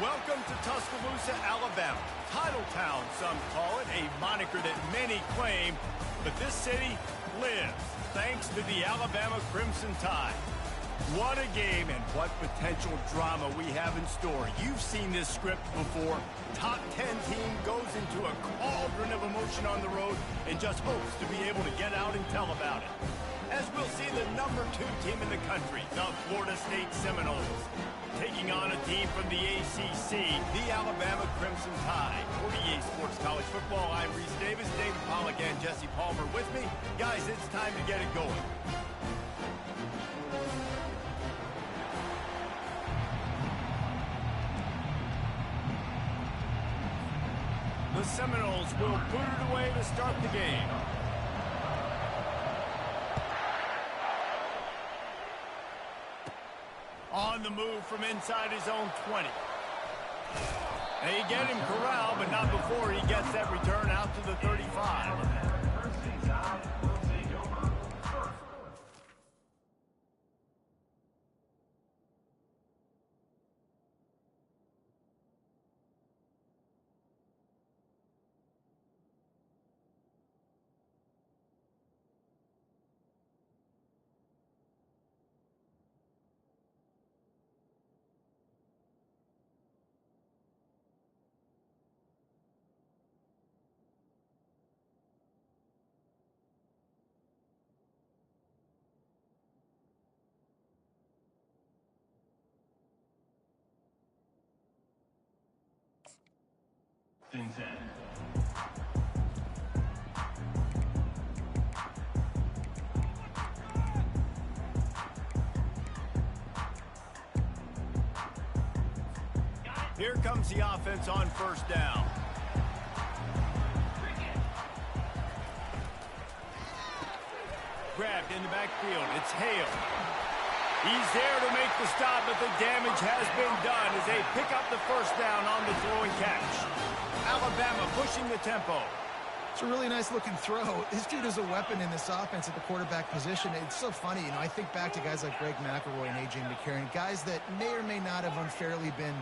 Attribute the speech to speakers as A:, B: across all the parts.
A: Welcome to Tuscaloosa, Alabama. Title Town, some call it, a moniker that many claim, but this city lives thanks to the Alabama Crimson Tide. What a game and what potential drama we have in store. You've seen this script before. Top 10 team goes into a cauldron of emotion on the road and just hopes to be able to get out and tell about it. As we'll see the number 2 team in the country, the Florida State Seminoles, taking on a team from the ACC, the Alabama Crimson Tide. For EA Sports College Football, I'm Reese Davis, David Pollack, and Jesse Palmer with me. Guys, it's time to get it going. The Seminoles will put it away to start the game. On the move from inside his own 20. They get him corralled, but not before he gets that return out to the 35.
B: Ncaa.
A: Here comes the offense on first down. Grabbed in the backfield. It's Hale. He's there to make the stop, but the damage has been done as they pick up the first down on the throw and catch. Alabama pushing the tempo.
C: It's a really nice looking throw. This dude is a weapon in this offense at the quarterback position. It's so funny, you know, I think back to guys like Greg McElroy and A.J. McCarron, guys that may or may not have unfairly been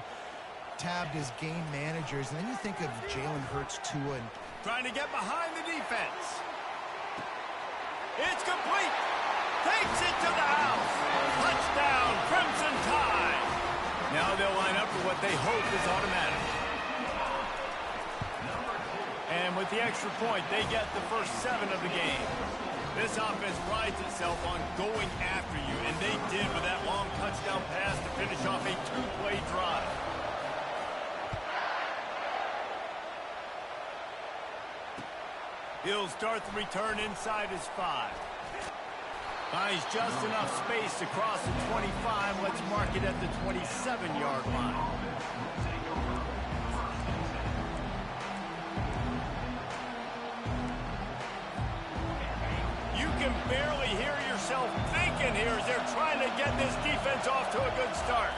C: tabbed as game managers. And then you think of Jalen Hurts, Tua, and
A: trying to get behind the defense. It's complete. Takes it to the house. Touchdown, Crimson Tide. Now they'll line up for what they hope is automatic. And with the extra point, they get the first 7 of the game. This offense prides itself on going after you, and they did with that long touchdown pass to finish off a 2-play drive. He'll start the return inside his 5. Finds just enough space to cross the 25. Let's mark it at the 27-yard line. You can barely hear yourself thinking here as they're trying to get this defense off to a good start.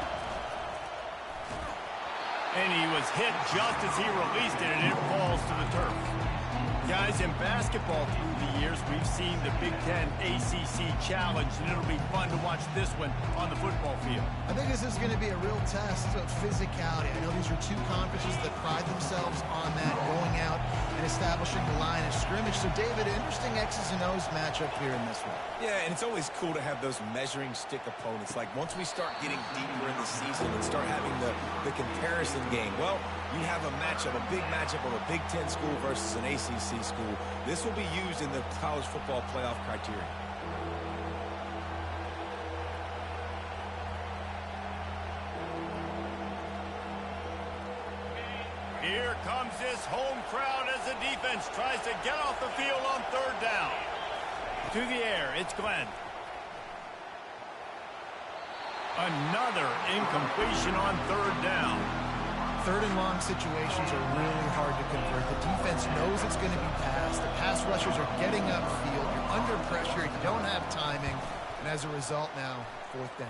A: And he was hit just as he released it, and it falls to the turf. Guys, in basketball through the years, we've seen the Big Ten ACC Challenge, and it'll be fun to watch this one on the football field.
C: I think this is going to be a real test of physicality. I know these are 2 conferences that pride themselves on that, going out and establishing the line of scrimmage. So, David, interesting X's and O's matchup here in this one.
D: Yeah, and it's always cool to have those measuring stick opponents. Like, once we start getting deeper in the season and start having the comparison game, well, you have a matchup, a big matchup of a Big Ten school versus an ACC school. This will be used in the college football playoff criteria.
A: Here comes this home crowd as the defense tries to get off the field on 3rd down. To the air, it's Glenn. Another incompletion on 3rd down.
C: 3rd and long situations are really hard to convert. The defense knows it's going to be passed. The pass rushers are getting upfield. You're under pressure. You don't have timing. And as a result now, 4th down.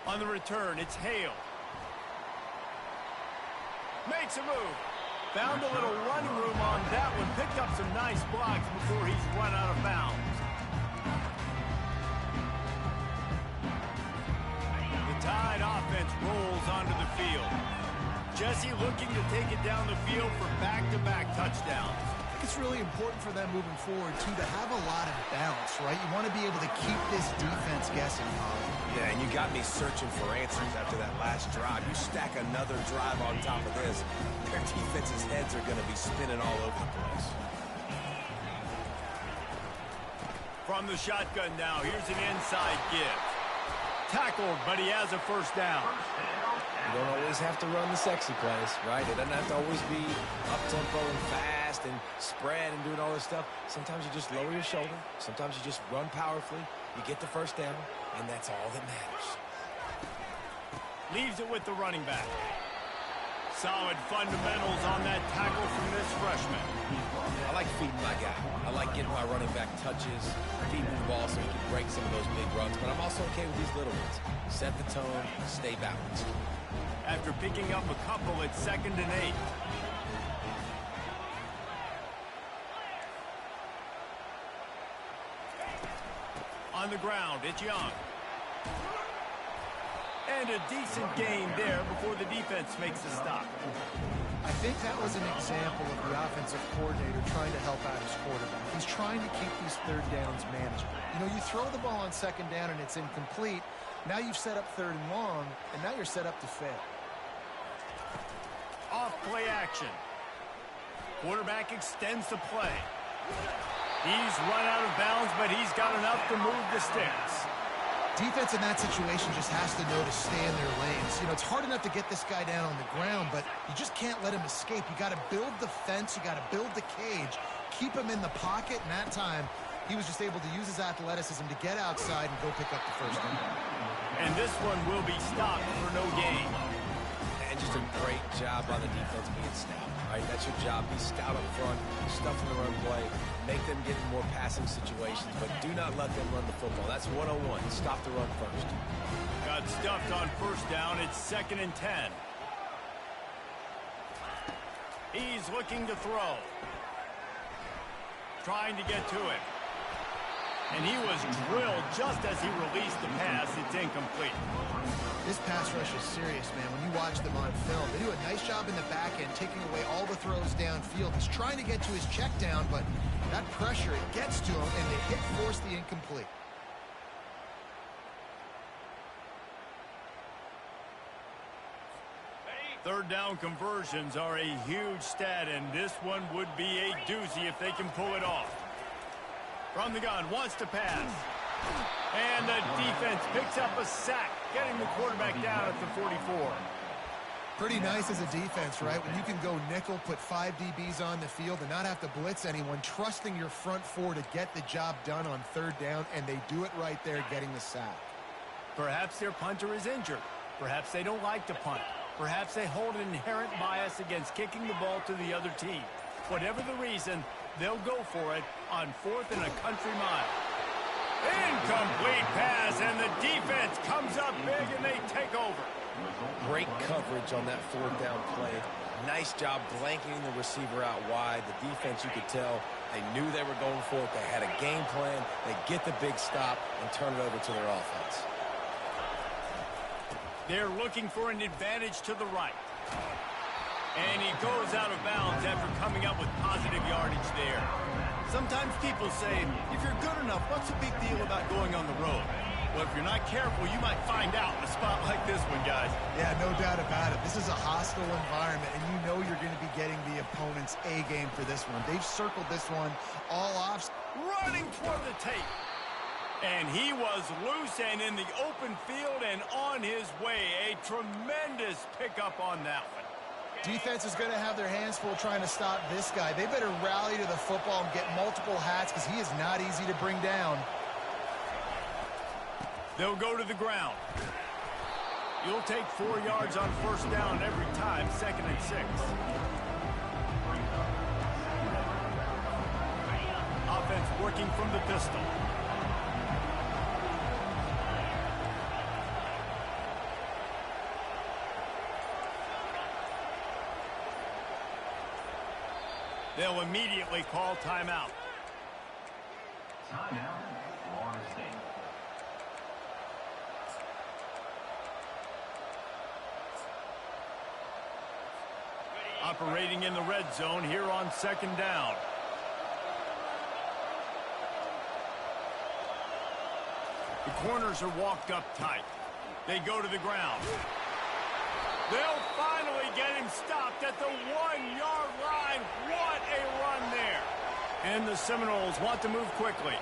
A: On the return, it's Hale. Makes a move. Found a little running room on that one. Picked up some nice blocks before he's run out of bounds. The Tide offense rolls onto the field. Jesse looking to take it down the field for back-to-back touchdowns.
C: I think it's really important for them moving forward, too, to have a lot of balance, right? You want to be able to keep this defense guessing, Colin.
D: Yeah, and you got me searching for answers after that last drive. You stack another drive on top of this, their defense's heads are going to be spinning all over the place.
A: From the shotgun now, here's an inside give. Tackled, but he has a first down.
D: You don't always have to run the sexy plays, right? It doesn't have to always be up-tempo and fast and spread and doing all this stuff. Sometimes you just lower your shoulder. Sometimes you just run powerfully. You get the first down, and that's all that matters.
A: Leaves it with the running back. Solid fundamentals on that tackle from this freshman.
D: I like feeding my guy. I like getting my running back touches, feeding the ball so he can break some of those big runs, but I'm also okay with these little ones. Set the tone, stay balanced.
A: After picking up a couple, it's 2nd and 8. On the ground, it's Young. And a decent gain there before the defense makes a stop.
C: I think that was an example of the offensive coordinator trying to help out his quarterback. He's trying to keep these third downs manageable. You know, you throw the ball on 2nd down and it's incomplete. Now you've set up 3rd and long, and now you're set up to fail.
A: Off play action. Quarterback extends the play. He's run out of bounds, but he's got enough to move the sticks.
C: Defense in that situation just has to know to stay in their lanes. You know, it's hard enough to get this guy down on the ground, but you just can't let him escape. You got to build the fence. You got to build the cage. Keep him in the pocket, and that time he was just able to use his athleticism to get outside and go pick up the first down.
A: And this one will be stopped for no gain.
D: And just a great job by the defense being stout, right? That's your job. Be stout up front, stuff in the run play, make them get in more passing situations, but do not let them run the football. That's 101. Stop the run first.
A: Got stuffed on first down. It's 2nd and 10. He's looking to throw. Trying to get to it. And he was drilled just as he released the pass. It's incomplete.
C: This pass rush is serious, man. When you watch them on film, they do a nice job in the back end, taking away all the throws downfield. He's trying to get to his check down, but that pressure, it gets to him, and the hit forced the incomplete.
A: Third down conversions are a huge stat, and this one would be a doozy if they can pull it off. From the gun, wants to pass. And the defense picks up a sack, getting the quarterback down at the 44.
C: Pretty nice as a defense, right? When you can go nickel, put 5 DBs on the field and not have to blitz anyone, trusting your front four to get the job done on 3rd down, and they do it right there, getting the sack.
A: Perhaps their punter is injured. Perhaps they don't like to punt. Perhaps they hold an inherent bias against kicking the ball to the other team. Whatever the reason, they'll go for it on 4th and a country mile. Incomplete pass, and the defense comes up big, and they take over.
D: Great coverage on that 4th down play. Nice job blanketing the receiver out wide. The defense, you could tell, they knew they were going for it. They had a game plan. They get the big stop and turn it over to their offense.
A: They're looking for an advantage to the right. And he goes out of bounds after coming up with positive yardage there. Sometimes people say, if you're good enough, what's the big deal about going on the road? Well, if you're not careful, you might find out in a spot like this one, guys.
C: Yeah, no doubt about it. This is a hostile environment, and you know you're going to be getting the opponent's A game for this one. They've circled this one all off.
A: Running toward the tape. And he was loose and in the open field and on his way. A tremendous pickup on that one.
C: Defense is going to have their hands full trying to stop this guy. They better rally to the football and get multiple hats because he is not easy to bring down.
A: They'll go to the ground. You'll take 4 yards on first down every time, 2nd and 6. Offense working from the pistol. They'll immediately call timeout.
B: Timeout, Florida State.
A: operating in the red zone here on 2nd down. The corners are walked up tight. They go to the ground. They'll finally get him stopped at the 1-yard line. What a run there. And the Seminoles want to move quickly.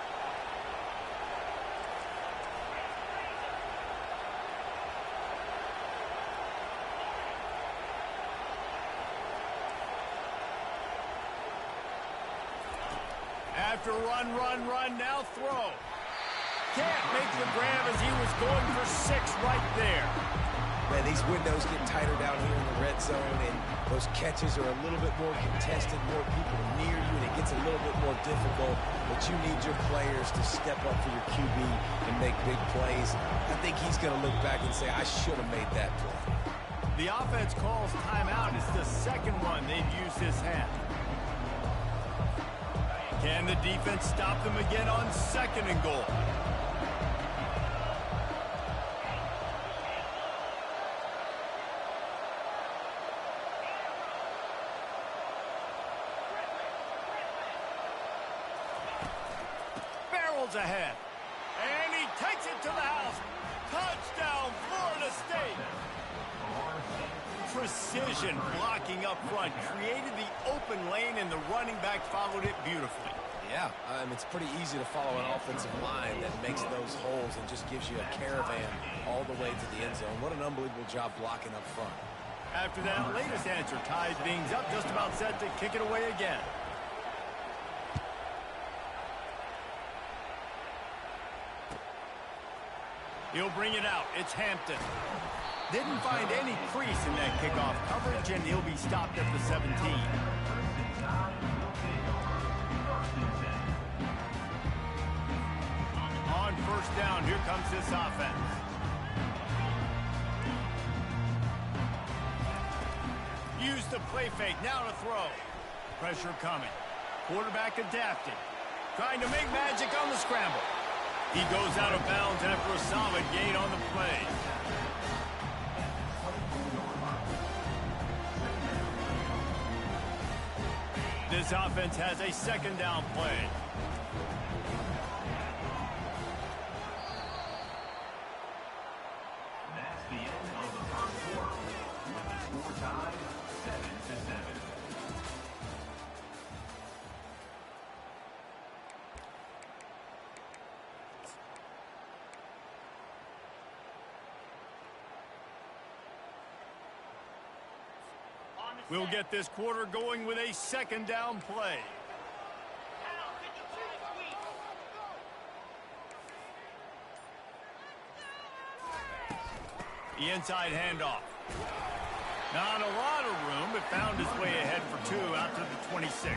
A: After run, now throw. Can't make the grab as he was going for 6 right there.
D: Man, these windows get tighter down here in the red zone, and those catches are a little bit more contested, more people near you, and it gets a little bit more difficult. But you need your players to step up for your QB and make big plays. I think he's going to look back and say, I should have made that play.
A: The offense calls timeout. It's the second one they've used this half. Can the defense stop them again on 2nd and goal? Barrels ahead. And he takes it to the house. Touchdown, Florida State. Precision blocking up front created the open lane, and the running back followed it beautifully.
D: Yeah, it's pretty easy to follow an offensive line that makes those holes and just gives you a caravan all the way to the end zone. What an unbelievable job blocking up front.
A: After that latest answer ties things up, just about set to kick it away again. He'll bring it out. It's Hampton. Didn't find any crease in that kickoff coverage, and he'll be stopped at the 17. On 1st down, here comes this offense. Use the play fake, now to throw. Pressure coming. Quarterback adapting. Trying to make magic on the scramble. He goes out of bounds after a solid gain on the play. This offense has a 2nd down play.
B: That's the end of the first quarter. With the score tied 7-7.
A: We'll get this quarter going with a 2nd down play. The inside handoff. Not a lot of room, but found his way ahead for 2 out to the 26.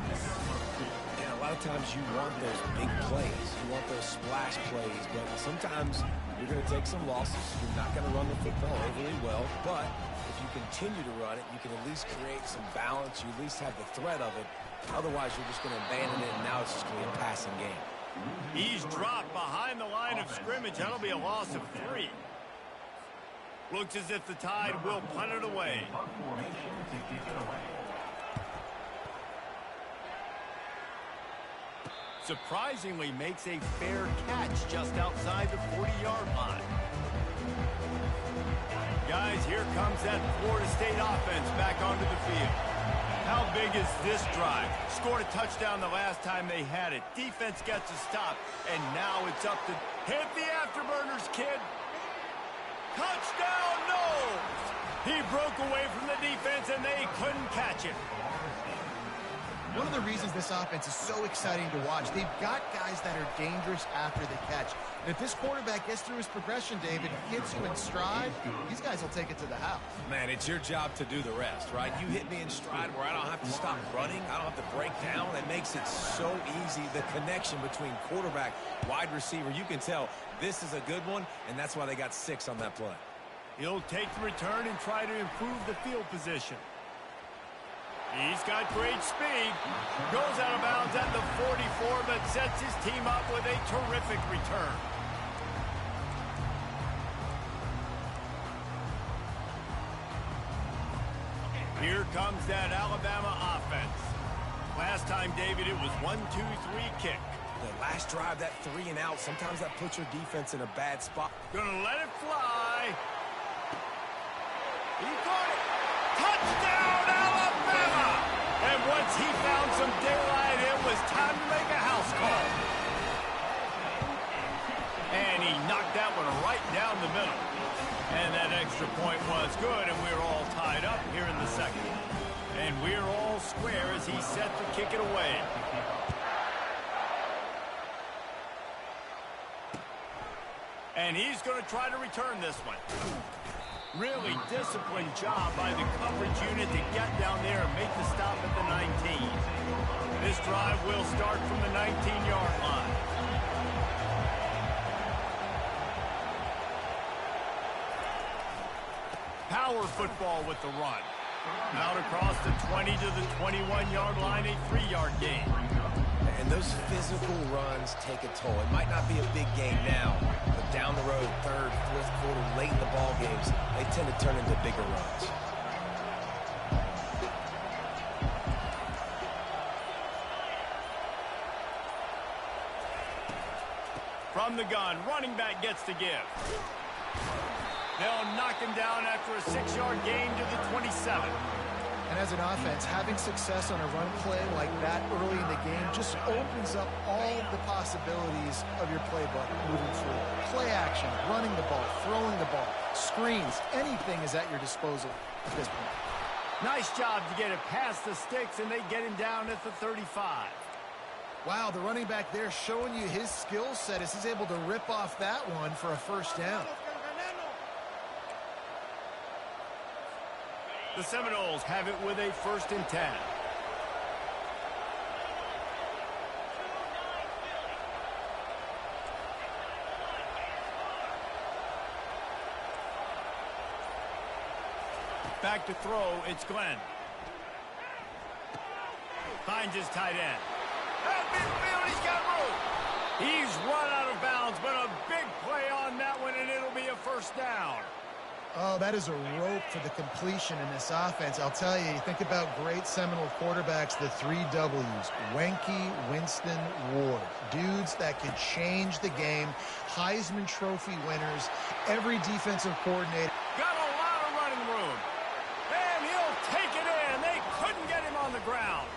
D: And a lot of times you want those big plays. You want those splash plays, but sometimes you're going to take some losses. You're not going to run the football overly well, but if you continue to run it, you can at least create some balance. You at least have the threat of it. Otherwise, you're just going to abandon it, and now it's just going to be a passing game.
A: He's dropped behind the line of scrimmage. That'll be a loss of 3. Looks as if the Tide will punt it away. Surprisingly makes a fair catch just outside the 40-yard line. Guys, here comes that Florida State offense back onto the field. How big is this drive? Scored a touchdown the last time they had it. Defense gets a stop, and now it's up to hit the afterburners, kid. Touchdown, no! He broke away from the defense, and they couldn't catch it.
C: One of the reasons this offense is so exciting to watch, they've got guys that are dangerous after the catch. And if this quarterback gets through his progression, David, hits you in stride, these guys will take it to the house.
D: Man, it's your job to do the rest, right? You hit me in stride where I don't have to stop running. I don't have to break down. It makes it so easy. The connection between quarterback, wide receiver, you can tell this is a good one, and that's why they got 6 on that play.
A: He'll take the return and try to improve the field position. He's got great speed. Goes out of bounds at the 44, but sets his team up with a terrific return. Here comes that Alabama offense. Last time, David, it was 1-2-3 kick.
D: The last drive, that 3 and out, sometimes that puts your defense in a bad spot.
A: Gonna let it fly. He caught it. Touchdown, Alabama! And once he found some daylight, it was time to make a house call. And he knocked that one right down the middle. And that extra point was good, and we're all tied up here in the second. And we're all square as he's set to kick it away. And he's going to try to return this one. Really disciplined job by the coverage unit to get down there and make the stop at the 19. This drive will start from the 19-yard line. Power football with the run. Out across the 20 to the 21-yard line, a 3-yard gain.
D: And those physical runs take a toll. It might not be a big game now, but down the road, third, fourth quarter, late in the ball games, they tend to turn into bigger runs.
A: From the gun, running back gets to give. They'll knock him down after a 6-yard gain to the 27.
C: And as an offense, having success on a run play like that early in the game just opens up all the possibilities of your playbook moving forward. Play action, running the ball, throwing the ball, screens, anything is at your disposal at this point.
A: Nice job to get it past the sticks, and they get him down at the 35.
C: Wow, the running back there showing you his skill set as he's able to rip off that one for a first down.
A: The Seminoles have it with a 1st and 10. Back to throw, it's Glenn. Finds his tight end. At midfield, he's got room. He's run out of bounds, but a big play on that one, and it'll be a 1st down.
C: Oh, that is a rope for the completion in this offense. I'll tell you think about great Seminole quarterbacks, the 3 W's. Wenke, Winston, Ward. Dudes that can change the game. Heisman Trophy winners. Every defensive coordinator.
A: Got a lot of running room. And he'll take it in. They couldn't get him on the ground.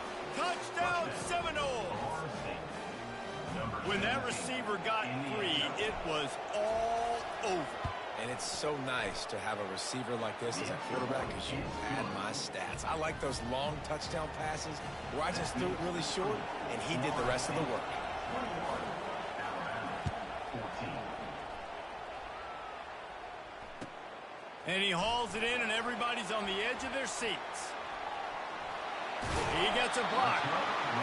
A: Touchdown, Seminoles. When that receiver got free, it was all over.
D: And it's so nice to have a receiver like this as a quarterback because you add my stats. I like those long touchdown passes where I just threw it really short, and he did the rest of the work.
A: And he hauls it in, and everybody's on the edge of their seats. He gets a block.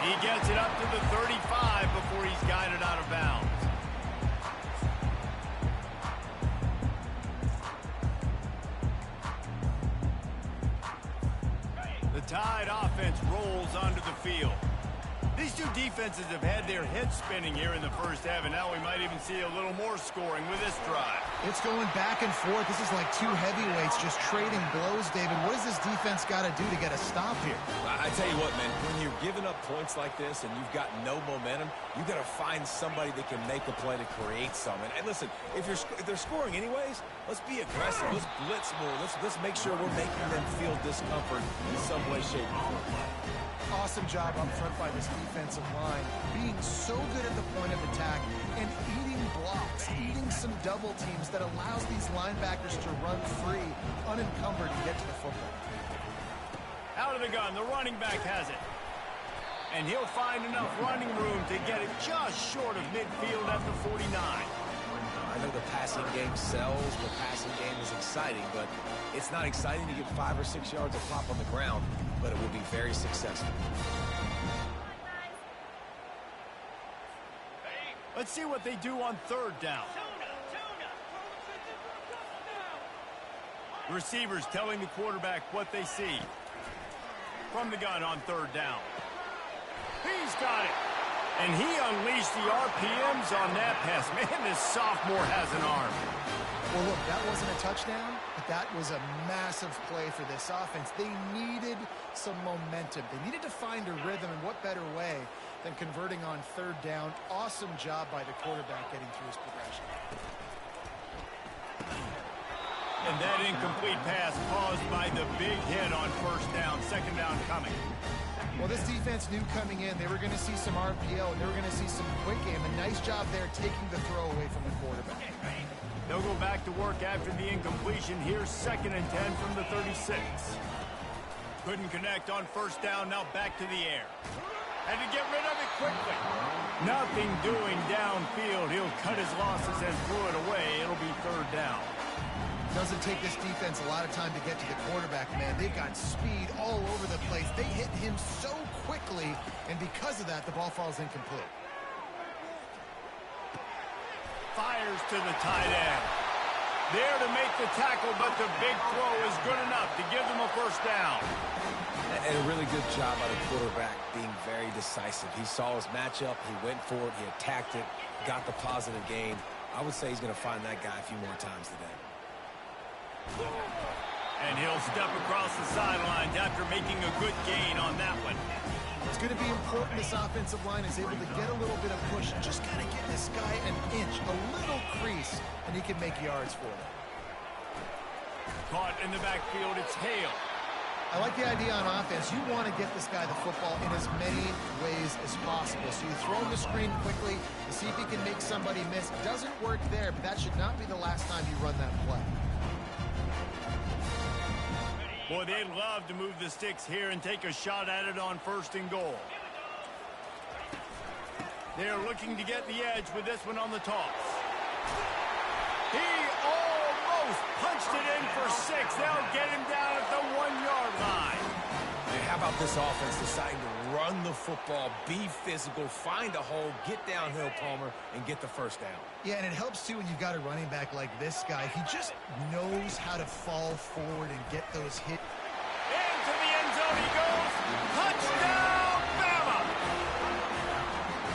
A: He gets it up to the 35 before he's guided out of bounds. The Tide offense rolls onto the field. These two defenses have had their heads spinning here in the first half, and now we might even see a little more scoring with this drive.
C: It's going back and forth. This is like two heavyweights just trading blows, David. What does this defense got to do to get a stop here?
D: I tell you what, man, when you're giving up points like this and you've got no momentum, you've got to find somebody that can make a play to create some. And listen, if they're scoring anyways, let's be aggressive. Let's blitz more. Let's make sure we're making them feel discomfort in some way, shape, or form.
C: Awesome job up front by this defensive line, being so good at the point of attack and eating blocks, eating some double teams that allows these linebackers to run free, unencumbered, and get to the football.
A: Out of the gun, the running back has it. And he'll find enough running room to get it just short of midfield at the 49.
D: I know the passing game sells, the passing game is exciting, but it's not exciting to get 5 or 6 yards of pop on the ground, but it will be very successful.
A: Let's see what they do on 3rd down. Receivers telling the quarterback what they see. From the gun on 3rd down. He's got it. And he unleashed the RPMs on that pass. Man, this sophomore has an arm.
C: Well, look, that wasn't a touchdown, but that was a massive play for this offense. They needed some momentum. They needed to find a rhythm, and what better way than converting on third down. Awesome job by the quarterback getting through his progression.
A: And that incomplete pass caused by the big hit on first down, second down coming.
C: Well, this defense knew coming in they were going to see some RPO, and they were going to see some quick game. A nice job there taking the throw away from the quarterback.
A: They'll go back to work after the incompletion. Here's 2nd and 10 from the 36. Couldn't connect on first down, now back to the air. Had to get rid of it quickly. Nothing doing downfield. He'll cut his losses and throw it away. It'll be third down.
C: Doesn't take this defense a lot of time to get to the quarterback, man. They've got speed all over the place. They hit him so quickly, and because of that, the ball falls incomplete.
A: Fires to the tight end. There to make the tackle, but the big throw is good enough to give them a first down.
D: And a really good job by the quarterback being very decisive. He saw his matchup, he went for it, he attacked it, got the positive gain. I would say he's going to find that guy a few more times today.
A: And he'll step across the sidelines after making a good gain on that one.
C: It's going to be important this offensive line is able to get a little bit of push. Just got to give this guy an inch, a little crease, and he can make yards for them.
A: Caught in the backfield, it's Hale.
C: I like the idea on offense. You want to get this guy the football in as many ways as possible. So you throw him the screen quickly to see if he can make somebody miss. Doesn't work there, but that should not be the last time you run that play.
A: Boy, they'd love to move the sticks here and take a shot at it on 1st and goal. They're looking to get the edge with this one on the toss. He almost punched it in for 6. They'll get him down at the 1-yard line.
D: And how about this offense deciding to run the football, be physical, find a hole, get downhill, Palmer, and get the first down.
C: Yeah, and it helps, too, when you've got a running back like this guy. He just knows how to fall forward and get those hits.
A: Into the end zone he goes. Touchdown, Bama!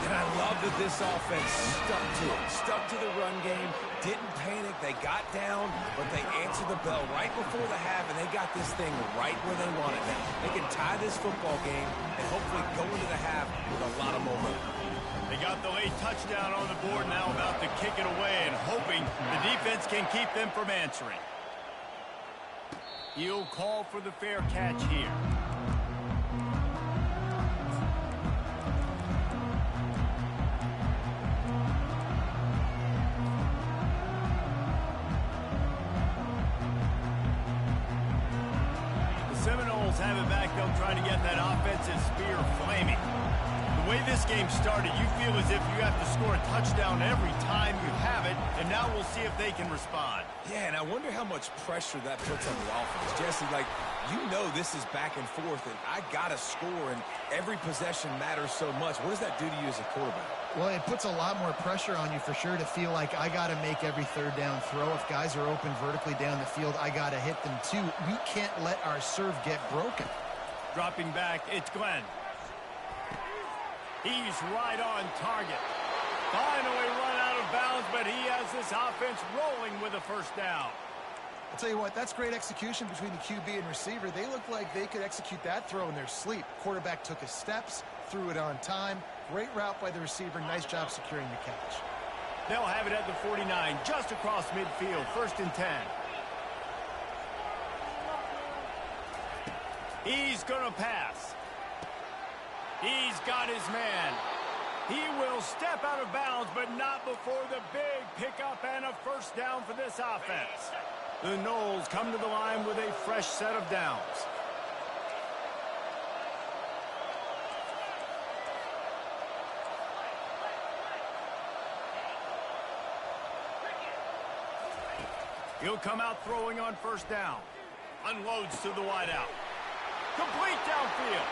D: And I love that this offense stuck to it, stuck to the run game, didn't panic. They got down, but they answered the bell right before the half, and they got this thing right where they want it now. They can tie this football game and hopefully go into the half with a lot of momentum.
A: They got the late touchdown on the board, now about to kick it away and hoping the defense can keep them from answering. He'll call for the fair catch here. The Seminoles have it back. They'll try to get that offensive spear flaming. The way this game started, you feel as if you have to score a touchdown every time you have it, and now we'll see if they can respond.
D: Yeah, and I wonder how much pressure that puts on the offense. Jesse, like, you know this is back and forth, and I got to score, and every possession matters so much. What does that do to you as a quarterback?
C: Well, it puts a lot more pressure on you for sure to feel like I got to make every third down throw. If guys are open vertically down the field, I got to hit them too. We can't let our serve get broken.
A: Dropping back, it's Glenn. He's right on target. Finally run out of bounds, but he has this offense rolling with a first down.
C: I'll tell you what, that's great execution between the QB and receiver. They look like they could execute that throw in their sleep. Quarterback took his steps, threw it on time. Great route by the receiver. Nice job securing the catch.
A: They'll have it at the 49, just across midfield, 1st and 10. He's going to pass. He's got his man. He will step out of bounds, but not before the big pickup and a first down for this offense. The Noles come to the line with a fresh set of downs. He'll come out throwing on first down. Unloads to the wideout. Complete downfield.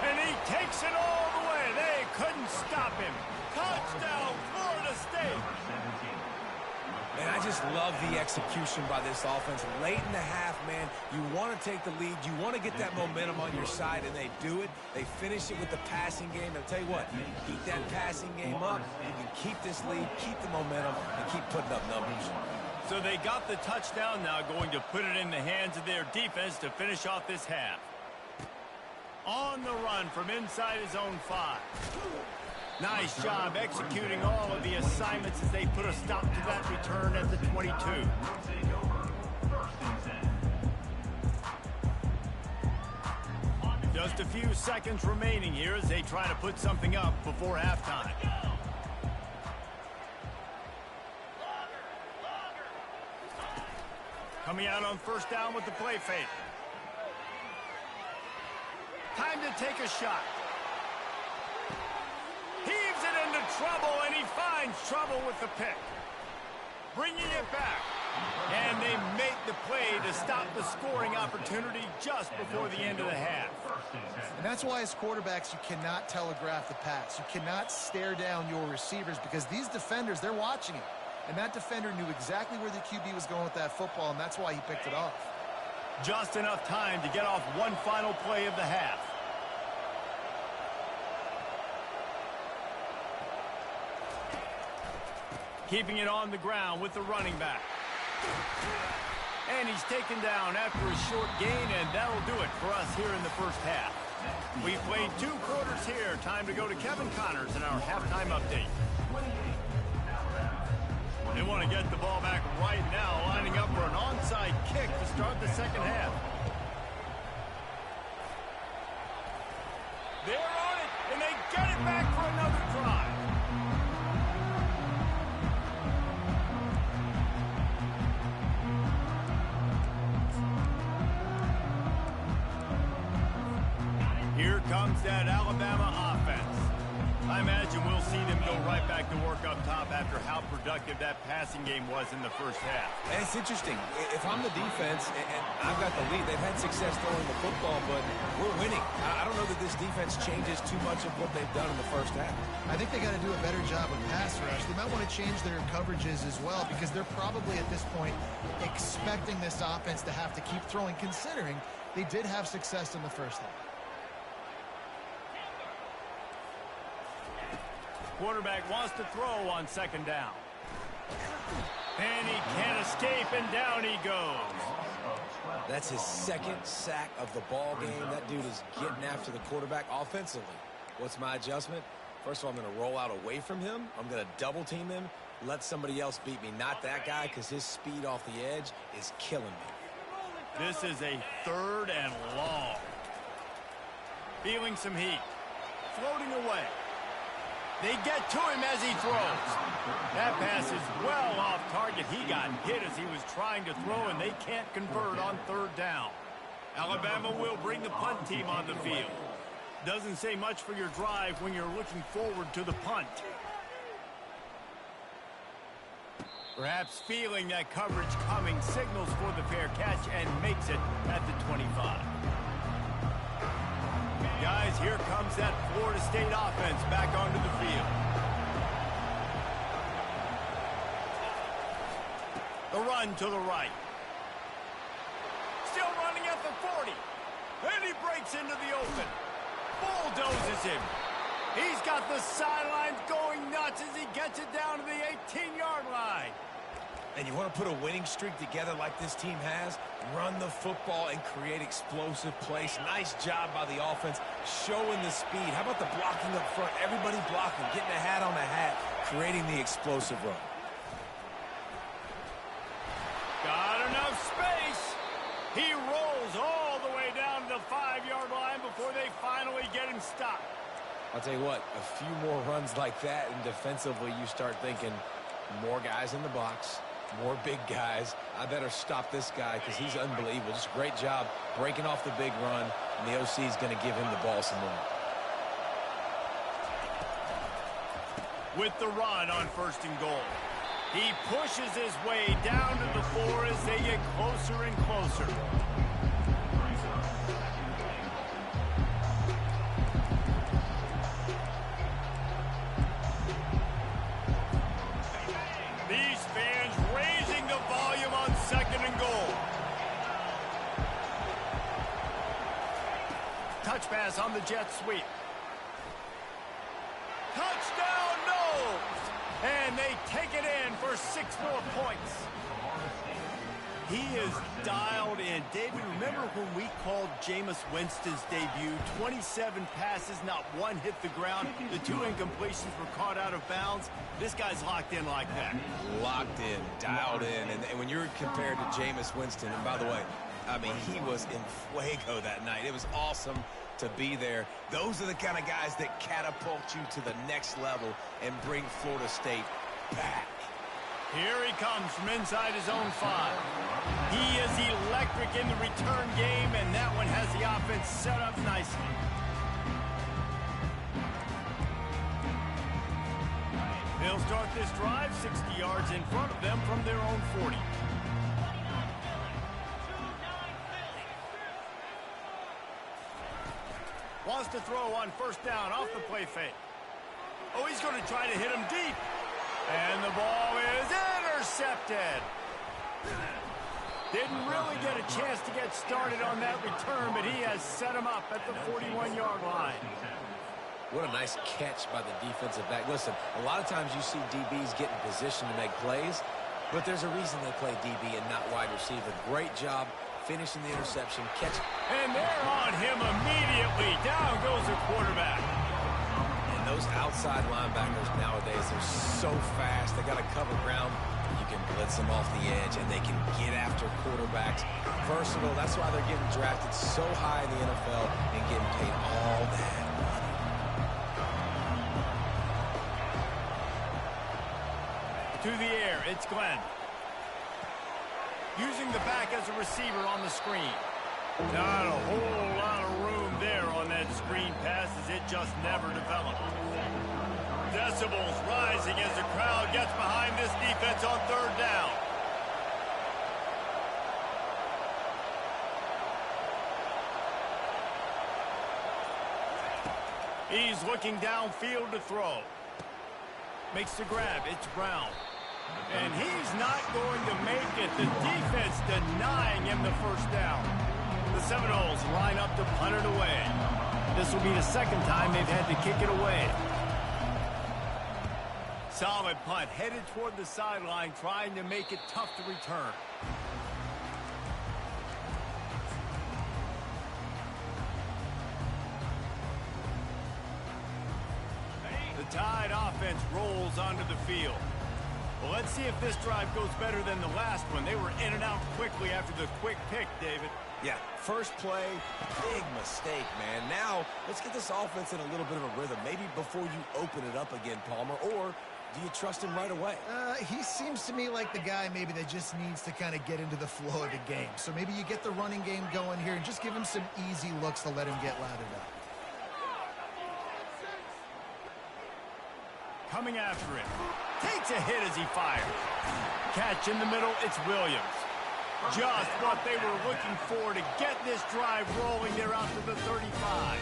A: And he takes it all the way. They couldn't stop him. Touchdown, Florida State.
D: And I just love the execution by this offense. Late in the half, man, you want to take the lead. You want to get that momentum on your side, and they do it. They finish it with the passing game. I'll tell you what, keep that passing game up. You can keep this lead, keep the momentum, and keep putting up numbers.
A: So they got the touchdown, now going to put it in the hands of their defense to finish off this half. On the run from inside his own 5. Nice job executing all of the assignments as they put a stop to that return at the 22. Just a few seconds remaining here as they try to put something up before halftime. Coming out on first down with the play fake. Time to take a shot. Heaves it into trouble, and he finds trouble with the pick. Bringing it back. And they make the play to stop the scoring opportunity just before the end of the half.
C: And that's why as quarterbacks you cannot telegraph the pass. You cannot stare down your receivers because these defenders, they're watching it. And that defender knew exactly where the QB was going with that football, and that's why he picked it off.
A: Just enough time to get off one final play of the half. Keeping it on the ground with the running back. And he's taken down after a short gain, and that'll do it for us here in the first half. We've played 2 quarters here. Time to go to Kevin Connors in our halftime update. They want to get the ball back right now, lining up for an onside kick to start the second half. They're on it, and they get it back for another drive. Here comes that Alabama offense. I imagine we'll see them go right back to work up top after how productive that passing game was in the first half.
D: And it's interesting. If I'm the defense and I've got the lead, they've had success throwing the football, but we're winning. I don't know that this defense changes too much of what they've done in the first half.
C: I think they got to do a better job with pass rush. They might want to change their coverages as well because they're probably at this point expecting this offense to have to keep throwing, considering they did have success in the first half.
A: Quarterback wants to throw on second down. And he can't escape, and down he goes.
D: That's his second sack of the ball game. That dude is getting after the quarterback offensively. What's my adjustment? First of all, I'm going to roll out away from him. I'm going to double team him, let somebody else beat me. Not that guy, because his speed off the edge is killing me.
A: This is a 3rd and long. Feeling some heat. Floating away. They get to him as he throws. That pass is well off target. He got hit as he was trying to throw, and they can't convert on 3rd down. Alabama will bring the punt team on the field. Doesn't say much for your drive when you're looking forward to the punt. Perhaps feeling that coverage coming, signals for the fair catch and makes it at the 25. Guys, here comes that Florida State offense back onto the field. The run to the right. Still running at the 40. And he breaks into the open. Bulldozes him. He's got the sidelines going nuts as he gets it down to the 18-yard line.
D: And you want to put a winning streak together like this team has, run the football and create explosive plays. Nice job by the offense, showing the speed. How about the blocking up front? Everybody blocking, getting a hat on a hat, creating the explosive run.
A: Got enough space. He rolls all the way down to the 5-yard line before they finally get him stopped.
D: I'll tell you what, a few more runs like that, and defensively you start thinking more guys in the box, more big guys. I better stop this guy because he's unbelievable. Just a great job breaking off the big run, and the OC is going to give him the ball some more.
A: With the run on 1st and goal. He pushes his way down to the 4 as they get closer and closer. These fans raising the volume on 2nd and goal. Touch pass on the jet sweep. Touchdown, no! And they take it in for 6 more points. He is dialed in. David, remember when we called Jameis Winston's debut? 27 passes, not one hit the ground. The 2 incompletions were caught out of bounds. This guy's locked in like that.
D: Locked in, dialed in. And when you're compared to Jameis Winston, and by the way, I mean, he was in fuego that night. It was awesome to be there. Those are the kind of guys that catapult you to the next level and bring Florida State back.
A: Here he comes from inside his own 5. He is electric in the return game, and that one has the offense set up nicely. They'll start this drive 60 yards in front of them from their own 40. Wants to throw on first down off the play fake. Oh, he's going to try to hit him deep. And the ball is intercepted. Didn't really get a chance to get started on that return, but he has set him up at the 41-yard line.
D: What a nice catch by the defensive back. Listen, a lot of times you see DBs get in position to make plays, but there's a reason they play DB and not wide receiver. Great job finishing the interception, catch.
A: And they're on him immediately. Down goes the quarterback.
D: Those outside linebackers nowadays are so fast. They got to cover ground. You can blitz them off the edge, and they can get after quarterbacks. Versatile. That's why they're getting drafted so high in the NFL and getting paid all that money.
A: To the air, it's Glenn. Using the back as a receiver on the screen. Not a whole lot of room there on that screen pass as it just never developed. Decibels rising as the crowd gets behind this defense on third down. He's looking downfield to throw. Makes the grab. It's Brown. And he's not going to make it. The defense denying him the first down. The Seminoles line up to punt it away. This will be the second time they've had to kick it away. Solid punt, headed toward the sideline, trying to make it tough to return. The Tide offense rolls onto the field. Well, let's see if this drive goes better than the last one. They were in and out quickly after the quick pick, David.
D: Yeah, first play, big mistake, man. Now, let's get this offense in a little bit of a rhythm. Maybe before you open it up again, Palmer, or do you trust him right away?
C: He seems to me like the guy maybe that just needs to kind of get into the flow of the game. So maybe you get the running game going here and just give him some easy looks to let him get lathered up.
A: Coming after it. Takes a hit as he fires. Catch in the middle, it's Williams. Just what they were looking for to get this drive rolling. They're out to the 35.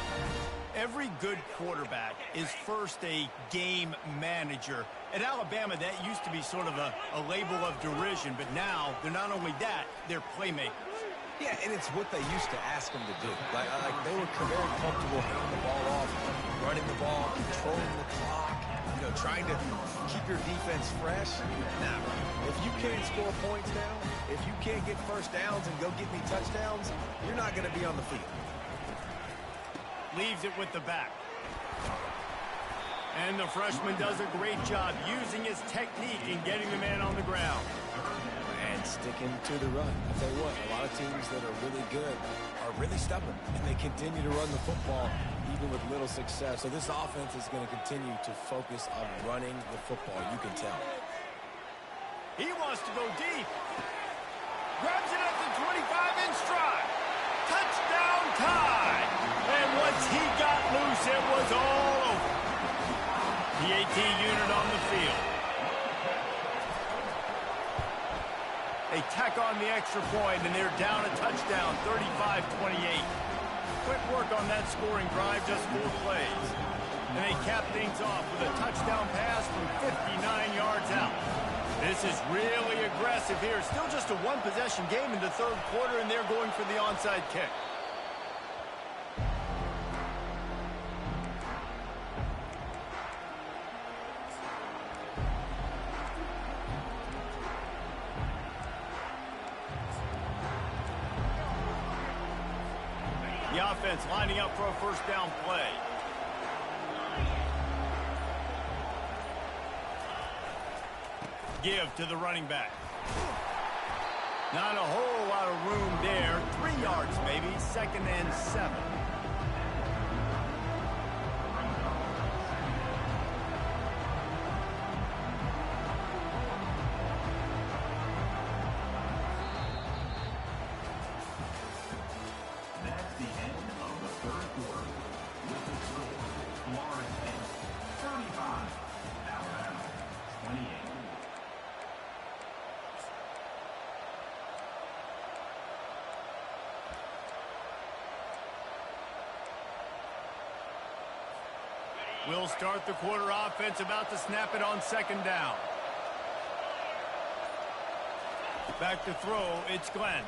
A: Every good quarterback is first a game manager. At Alabama, that used to be sort of a label of derision, but now they're not only that, they're playmakers.
D: Yeah, and it's what they used to ask them to do. Like they were very comfortable handing the ball off, running the ball, controlling the clock, trying to keep your defense fresh. Now, if you can't score points down, if you can't get first downs and go get me touchdowns, you're not going to be on the field.
A: Leaves it with the back. And the freshman does a great job using his technique and getting the man on the ground.
D: And sticking to the run. I'll tell you what, a lot of teams that are really good are really stubborn, and they continue to run the football even with little success. So this offense is going to continue to focus on running the football, you can tell.
A: He wants to go deep. Grabs it at the 25 in stride. Touchdown Tide. And once he got loose, it was all over. The AT unit on the field. They tack on the extra point, and they're down a touchdown, 35-28. Quick work on that scoring drive, just 4 plays. And they cap things off with a touchdown pass from 59 yards out. This is really aggressive here. Still just a one-possession game in the third quarter, and they're going for the onside kick. The offense lining up for a first down play. Give to the running back. Not a whole lot of room there. 3 yards, maybe. 2nd and 7.
B: That's the end of the third quarter. With the score, Florida State 35, Alabama 28.
A: We'll start the quarter. Offense about to snap it on 2nd down. Back to throw, it's Glenn.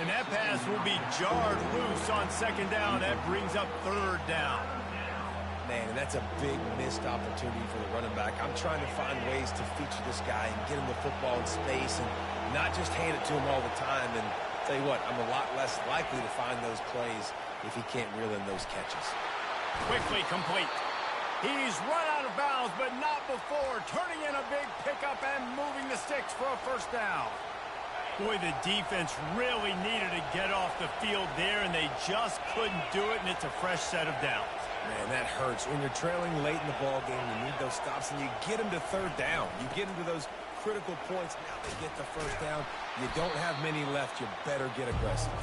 A: And that pass will be jarred loose on 2nd down. That brings up 3rd down.
D: Man, and that's a big missed opportunity for the running back. I'm trying to find ways to feature this guy and get him the football in space and not just hand it to him all the time. And tell you what, I'm a lot less likely to find those plays if he can't reel in those catches.
A: Quickly complete. He's run out of bounds, but not before. Turning in a big pickup and moving the sticks for a first down. Boy, the defense really needed to get off the field there, and they just couldn't do it, and it's a fresh set of downs.
D: Man, that hurts. When you're trailing late in the ball game, you need those stops, and you get them to 3rd down. You get them to those critical points. Now they get the first down. You don't have many left. You better get aggressive.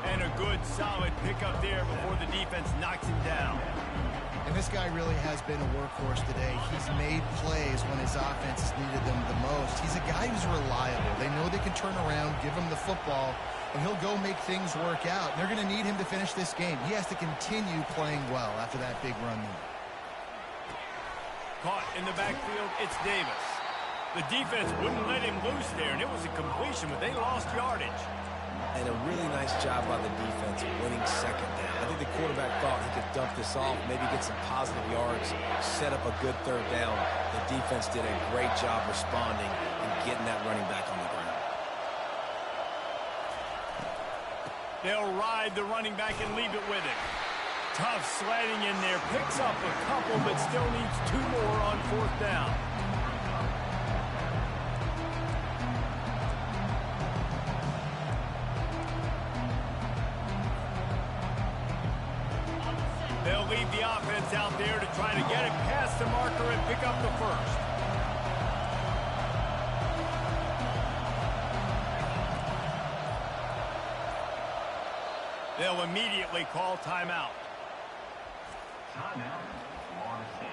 A: And a good, solid pickup there before the defense knocks him down.
C: And this guy really has been a workhorse today. He's made plays when his offense has needed them the most. He's a guy who's reliable. They know they can turn around, give him the football, and he'll go make things work out. They're going to need him to finish this game. He has to continue playing well after that big run there.
A: Caught in the backfield, it's Davis. The defense wouldn't let him loose there, and it was a completion, but they lost yardage.
D: And a really nice job by the defense winning 2nd down. I think the quarterback thought he could dump this off, maybe get some positive yards, set up a good 3rd down. The defense did a great job responding and getting that running back on the ground.
A: They'll ride the running back and leave it with him. Tough sledding in there. Picks up a couple, but still needs 2 more on 4th down. They'll leave the offense out there to try to get it past the marker and pick up the first. They'll immediately call timeout.
B: Timeout, Florida State.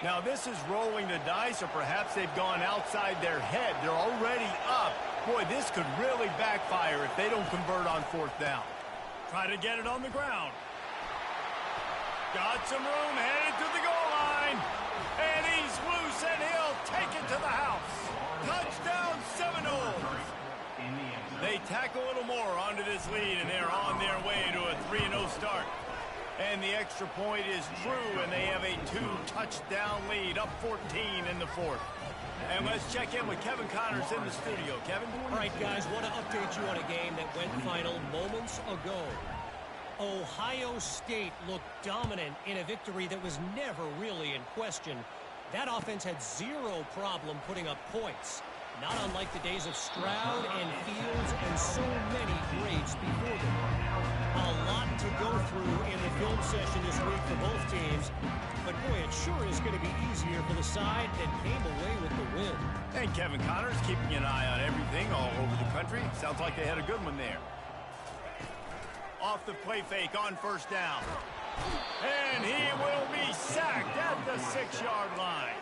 A: Now this is rolling the dice, or perhaps they've gone outside their head. They're already up. Boy, this could really backfire if they don't convert on 4th down. Try to get it on the ground. Got some room, headed to the goal line. And he's loose, and he'll take it to the house. Touchdown, Seminoles. They tack a little more onto this lead, and they're on their way to a 3-0 start. And the extra point is true, and they have a 2-touchdown lead, up 14 in the 4th. And let's check in with Kevin Connors in the studio. Kevin?
E: All right, guys, want to update you on a game that went final moments ago. Ohio State looked dominant in a victory that was never really in question. That offense had 0 problem putting up points. Not unlike the days of Stroud and Fields and so many greats before them. A lot to go through in the film session this week for both teams. But boy, it sure is going to be easier for the side that came away with the win.
A: And Kevin Connors keeping an eye on everything all over the country. Sounds like they had a good one there. Off the play fake on 1st down. And he will be sacked at the 6-yard line.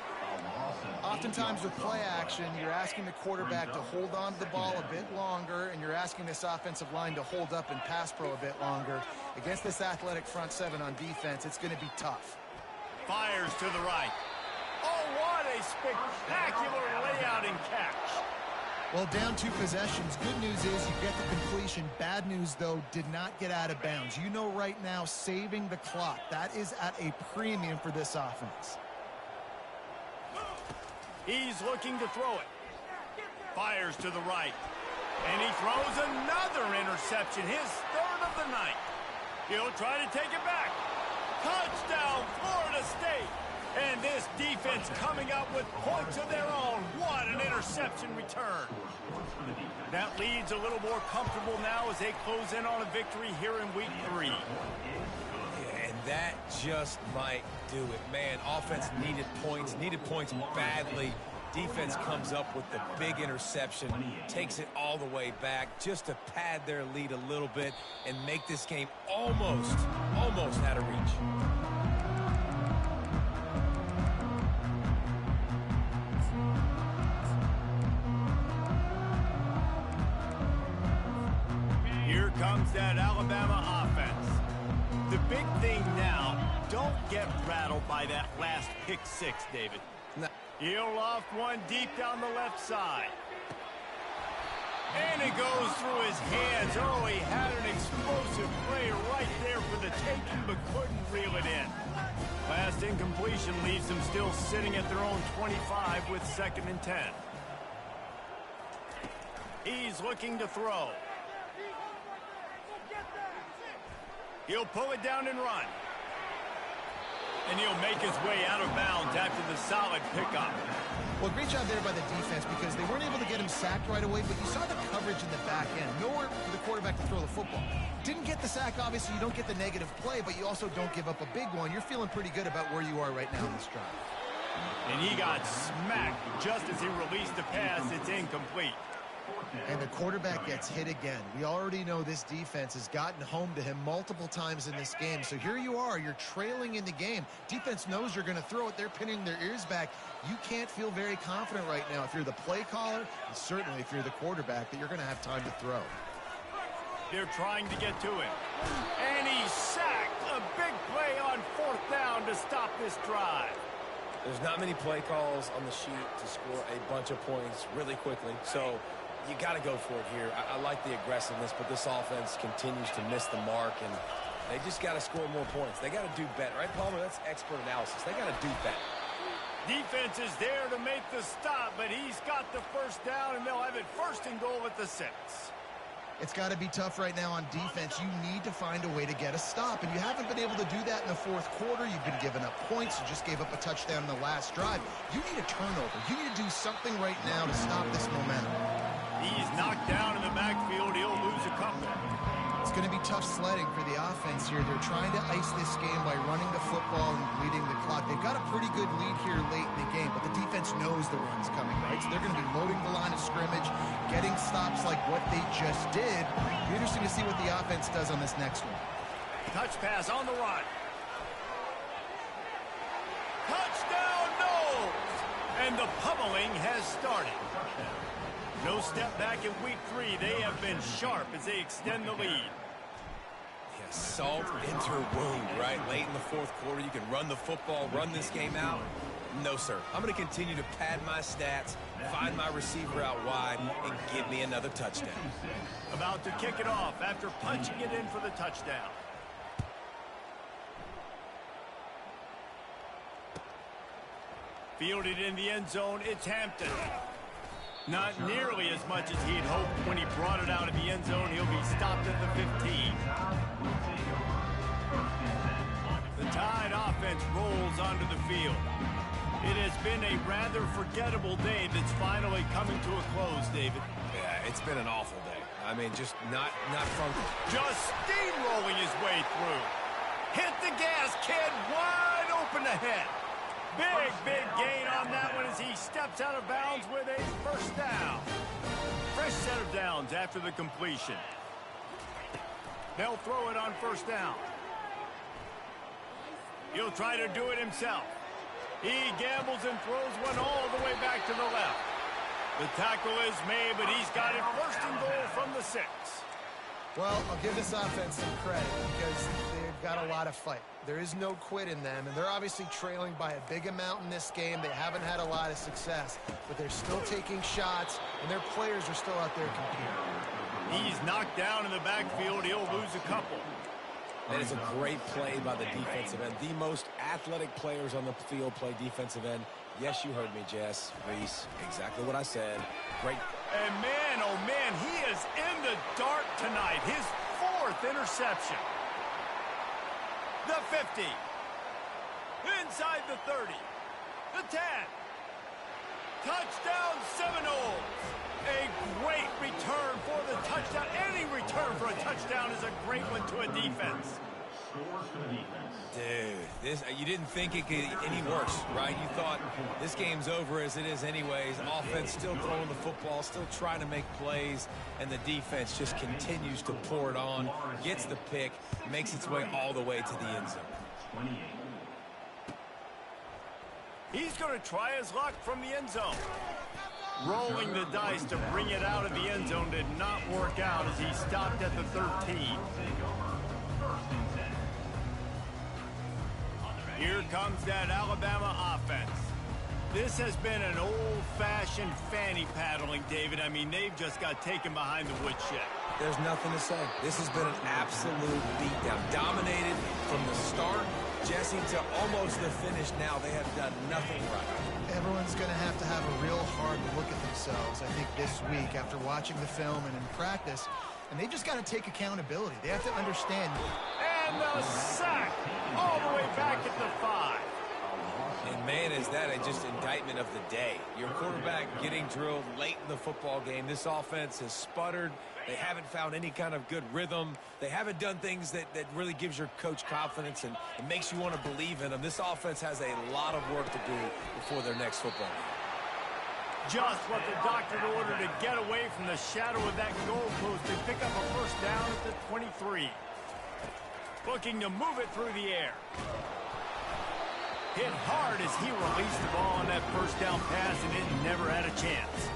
C: Oftentimes with play action, you're asking the quarterback to hold on to the ball a bit longer, and you're asking this offensive line to hold up and pass pro a bit longer. Against this athletic front 7 on defense, it's going to be tough.
A: Fires to the right. Oh, what a spectacular layout and catch.
C: Well, down 2 possessions. Good news is you get the completion. Bad news, though, did not get out of bounds. You know right now, saving the clock, that is at a premium for this offense.
A: He's looking to throw it. Fires to the right. And he throws another interception, his 3rd of the night. He'll try to take it back. Touchdown, Florida State. And this defense coming up with points of their own. What an interception return. That leads a little more comfortable now as they close in on a victory here in week 3.
D: Yeah, and that just might do it. Man, offense needed points badly. Defense comes up with the big interception, takes it all the way back just to pad their lead a little bit and make this game almost out of reach.
A: Here comes that Alabama offense. The big thing now, don't get rattled by that last pick 6, David.
D: No.
A: He'll loft one deep down the left side. And it goes through his hands. Oh, he had an explosive play right there for the taking, but couldn't reel it in. Last incompletion leaves them still sitting at their own 25 with 2nd and 10. He's looking to throw. He'll pull it down and run. And he'll make his way out of bounds after the solid pickup.
C: Well, great job there by the defense because they weren't able to get him sacked right away, but you saw the coverage in the back end. Nowhere for the quarterback to throw the football. Didn't get the sack, obviously. You don't get the negative play, but you also don't give up a big one. You're feeling pretty good about where you are right now in this drive.
A: And he got smacked just as he released the pass. It's incomplete.
C: And the quarterback gets hit again. We already know this defense has gotten home to him multiple times in this game. So here you are. You're trailing in the game. Defense knows you're going to throw it. They're pinning their ears back. You can't feel very confident right now if you're the play caller, and certainly if you're the quarterback, that you're going to have time to throw.
A: They're trying to get to him. And he's sacked. A big play on 4th down to stop this drive.
D: There's not many play calls on the sheet to score a bunch of points really quickly. So you got to go for it here. I like the aggressiveness, but this offense continues to miss the mark, and they just got to score more points. They got to do better, right, Palmer? That's expert analysis. They got to do better.
A: Defense is there to make the stop, but he's got the 1st down, and they'll have it 1st and goal at the 6.
C: It's got to be tough right now on defense. You need to find a way to get a stop, and you haven't been able to do that in the 4th quarter. You've been giving up points. You just gave up a touchdown in the last drive. You need a turnover. You need to do something right now to stop this momentum.
A: He's knocked down in the backfield. He'll lose a couple.
C: It's going to be tough sledding for the offense here. They're trying to ice this game by running the football and bleeding the clock. They've got a pretty good lead here late in the game, but the defense knows the run's coming, right? So they're going to be loading the line of scrimmage, getting stops like what they just did. It'll be interesting to see what the offense does on this next one.
A: Touch pass on the run. Touchdown, no! And the pummeling has started. No step back in week 3. They have been sharp as they extend the lead.
D: Yeah, salt into her wound, right? Late in the 4th quarter, you can run the football, run this game out. No, sir. I'm going to continue to pad my stats, find my receiver out wide, and give me another touchdown.
A: About to kick it off after punching it in for the touchdown. Fielded in the end zone, it's Hampton. Not nearly as much as he'd hoped when he brought it out of the end zone. He'll be stopped at the 15. The Tide offense rolls onto the field. It has been a rather forgettable day that's finally coming to a close, David.
D: Yeah, it's been an awful day. I mean, just not fun.
A: Just steamrolling his way through. Hit the gas, kid. Wide open ahead. Big gain on that one as he steps out of bounds with a 1st down. Fresh set of downs after the completion. They'll throw it on 1st down. He'll try to do it himself. He gambles and throws one all the way back to the left. The tackle is made, but he's got it 1st and goal from the 6.
C: Well, I'll give this offense some credit because they've got a lot of fight. There is no quit in them, and they're obviously trailing by a big amount in this game. They haven't had a lot of success, but they're still taking shots, and their players are still out there competing.
A: He's knocked down in the backfield. He'll lose a couple.
D: That is a great play by the defensive end. The most athletic players on the field play defensive end. Yes, you heard me, Jess, Reese. Exactly what I said. Great.
A: And man, oh man, he is in the dark tonight. His 4th interception. The 50. Inside the 30. The 10. Touchdown Seminoles. A great return for the touchdown. Any return for a touchdown is a great one to a defense.
D: Dude, you didn't think it could get any worse, right? You thought this game's over as it is anyways. Offense still throwing the football, still trying to make plays, and the defense just continues to pour it on, gets the pick, makes its way all the way to the end zone.
A: He's going to try his luck from the end zone. Rolling the dice to bring it out of the end zone did not work out as he stopped at the 13. Here comes that Alabama offense. This has been an old-fashioned fanny paddling, David. I mean, they've just got taken behind the woodshed.
D: There's nothing to say. This has been an absolute beatdown. Dominated from the start, Jesse, to almost the finish now. They have done nothing right.
C: Everyone's going to have a real hard look at themselves, I think, this week after watching the film and in practice. And they just got to take accountability. They have to understand.
A: And the sack all the way back at the 5.
D: And, man, is that just indictment of the day. Your quarterback getting drilled late in the football game. This offense has sputtered. They haven't found any kind of good rhythm. They haven't done things that really gives your coach confidence and it makes you want to believe in them. This offense has a lot of work to do before their next football game.
A: Just what the doctor ordered to get away from the shadow of that goalpost and pick up a first down at the 23. Looking to move it through the air. Hit hard as he released the ball on that first down pass, and it never had a chance.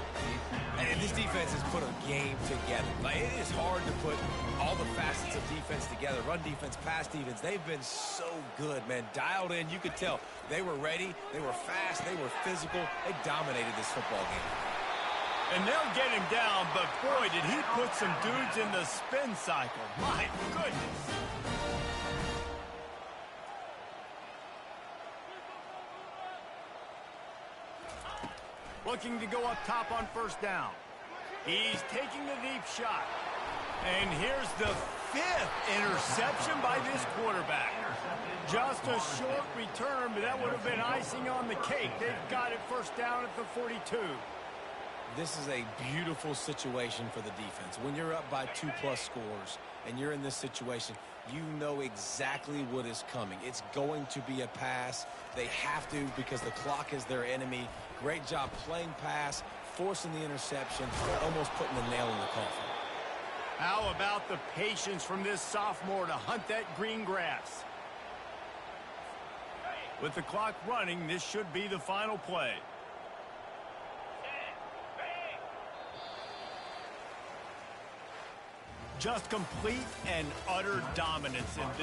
D: And this defense has put a game together. Like, it is hard to put all the facets of defense together. Run defense, pass defense. They've been so good, man. Dialed in. You could tell they were ready. They were fast. They were physical. They dominated this football game.
A: And they'll get him down, but boy, did he put some dudes in the spin cycle. My goodness. Looking to go up top on first down. He's taking the deep shot. And here's the 5th interception by this quarterback. Just a short return, but that would have been icing on the cake. They've got it first down at the 42.
D: This is a beautiful situation for the defense. When you're up by 2+ scores and you're in this situation, you know exactly what is coming. It's going to be a pass. They have to because the clock is their enemy. Great job playing pass, forcing the interception, almost putting the nail in the coffin.
A: How about the patience from this sophomore to hunt that green grass? With the clock running, this should be the final play. Just complete and utter dominance in